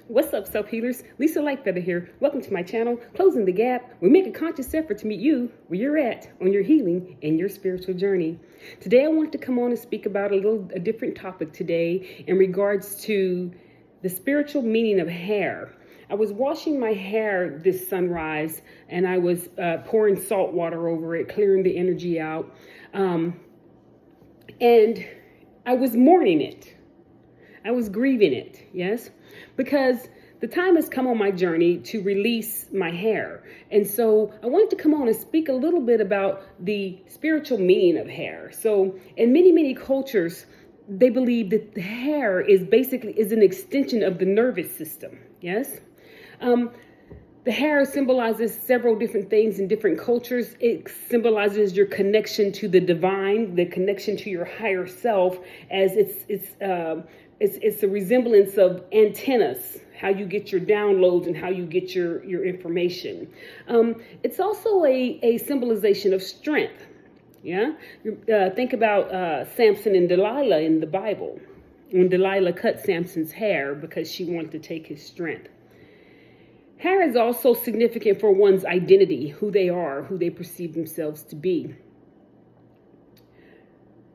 What's up, self-healers? Lisa Lightfeather here. Welcome to my channel, Closing the Gap. We make a conscious effort to meet you where you're at on your healing and your spiritual journey. Today, I want to come on and speak about a different topic today in regards to the spiritual meaning of hair. I was washing my hair this sunrise and I was pouring salt water over it, clearing the energy out. And I was mourning it. I was grieving it, yes, because the time has come on my journey to release my hair. And so I wanted to come on and speak a little bit about the spiritual meaning of hair. So in many cultures, they believe that the hair is an extension of the nervous system, yes? The hair symbolizes several different things in different cultures. It symbolizes your connection to the divine, the connection to your higher self, as it's a resemblance of antennas, how you get your downloads and how you get your information. It's also a symbolization of strength. Yeah, think about Samson and Delilah in the Bible, when Delilah cut Samson's hair because she wanted to take his strength. Hair is also significant for one's identity, who they are, who they perceive themselves to be.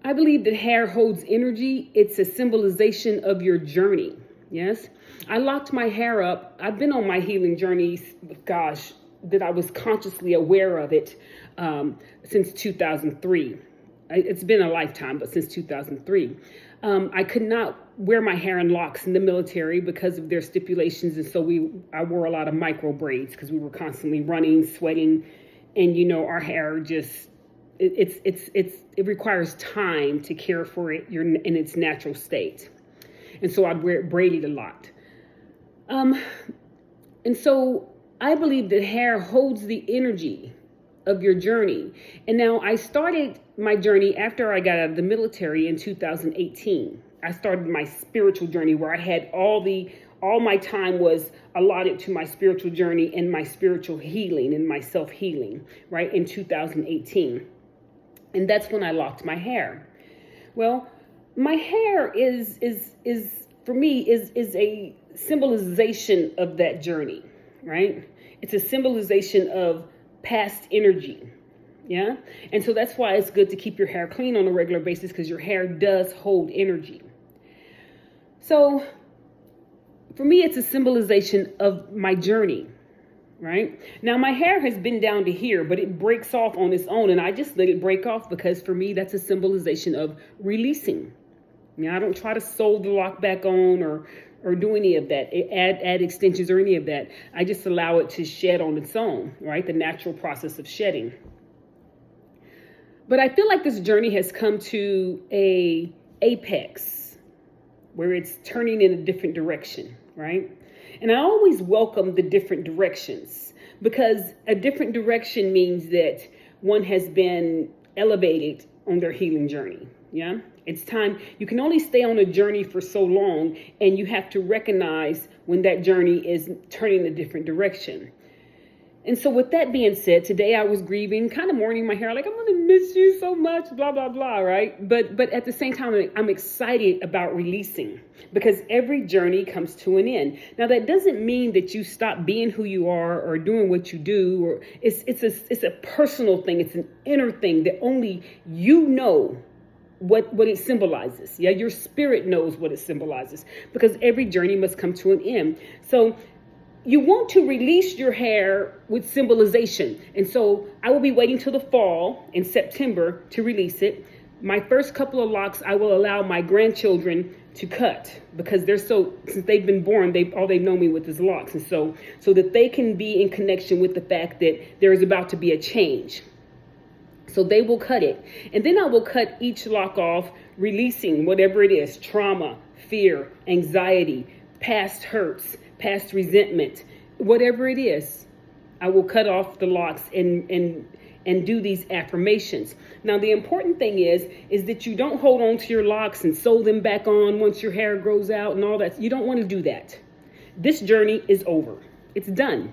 I believe that hair holds energy. It's a symbolization of your journey. Yes. I locked my hair up. I've been on my healing journey, that I was consciously aware of it since 2003. It's been a lifetime, but since 2003. I could not wear my hair in locks in the military because of their stipulations. And so I wore a lot of micro braids because we were constantly running, sweating. And, our hair just, it requires time to care for it in its natural state. And so I'd wear it braided a lot. And so I believe that hair holds the energy of your journey. And now I started my journey after I got out of the military in 2018. I started my spiritual journey where I had all my time was allotted to my spiritual journey and my spiritual healing and my self-healing, right, in 2018. And that's when I locked my hair. Well, my hair is for me is a symbolization of that journey, right? It's a symbolization of past energy. Yeah. And so that's why it's good to keep your hair clean on a regular basis, because your hair does hold energy. So for me, it's a symbolization of my journey, right? Now, my hair has been down to here, but it breaks off on its own. And I just let it break off because for me, that's a symbolization of releasing. I don't try to sew the lock back on or do any of that, add extensions or any of that. I just allow it to shed on its own, right? The natural process of shedding. But I feel like this journey has come to a apex where it's turning in a different direction, right? And I always welcome the different directions, because a different direction means that one has been elevated on their healing journey. Yeah, it's time. You can only stay on a journey for so long, and you have to recognize when that journey is turning a different direction. And so with that being said, today I was grieving, kind of mourning my hair, like, I'm going to miss you so much, blah, blah, blah, right? But at the same time, I'm excited about releasing, because every journey comes to an end. Now, that doesn't mean that you stop being who you are or doing what you do, or it's a personal thing. It's an inner thing that only you know what it symbolizes. Yeah, your spirit knows what it symbolizes, because every journey must come to an end. So you want to release your hair with symbolization. And so I will be waiting till the fall in September to release it. My first couple of locks, I will allow my grandchildren to cut, because since they've been born, all they've known me with is locks. And so that they can be in connection with the fact that there is about to be a change. So they will cut it. And then I will cut each lock off, releasing whatever it is: trauma, fear, anxiety, past hurts, past resentment, whatever it is. I will cut off the locks and do these affirmations. Now, the important thing is that you don't hold on to your locks and sew them back on once your hair grows out and all that. You don't want to do that. This journey is over. It's done.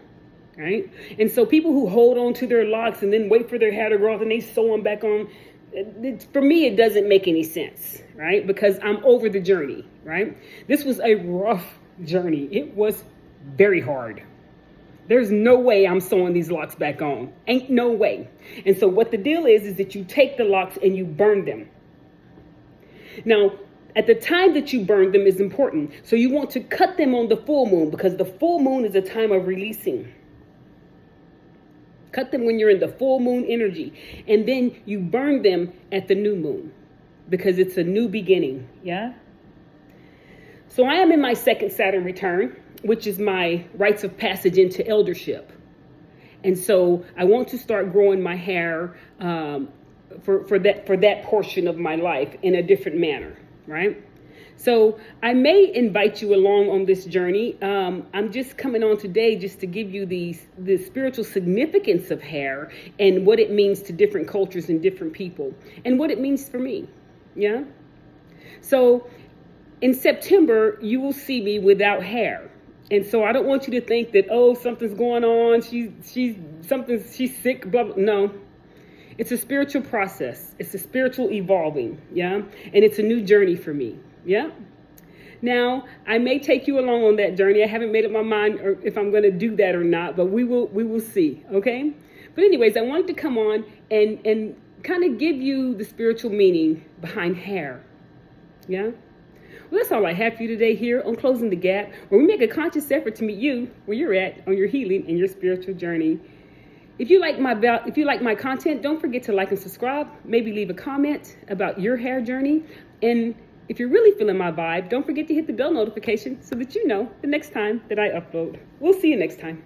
Right? And so people who hold on to their locks and then wait for their hair to grow out and they sew them back on, for me, it doesn't make any sense, right? Because I'm over the journey, right? This was a rough journey. It was very hard. There's no way I'm sewing these locks back on. Ain't no way. And so what the deal is that you take the locks and you burn them. Now, at the time that you burn them is important. So you want to cut them on the full moon, because the full moon is a time of releasing. Cut them when you're in the full moon energy. And then you burn them at the new moon, because it's a new beginning. Yeah. So I am in my second Saturn return, which is my rites of passage into eldership. And so I want to start growing my hair for that portion of my life in a different manner, right? So I may invite you along on this journey. I'm just coming on today just to give you the spiritual significance of hair and what it means to different cultures and different people and what it means for me. Yeah. So in September, you will see me without hair. And so I don't want you to think that, oh, something's going on. She's sick, blah, blah. No, it's a spiritual process. It's a spiritual evolving. Yeah. And it's a new journey for me. Yeah. Now, I may take you along on that journey. I haven't made up my mind or if I'm going to do that or not, but we will see. Okay. But anyways, I wanted to come on and kind of give you the spiritual meaning behind hair. Yeah. Well, that's all I have for you today here on Closing the Gap, where we make a conscious effort to meet you where you're at on your healing and your spiritual journey. If you like my content, don't forget to like and subscribe. Maybe leave a comment about your hair journey. And if you're really feeling my vibe, don't forget to hit the bell notification so that you know the next time that I upload. We'll see you next time.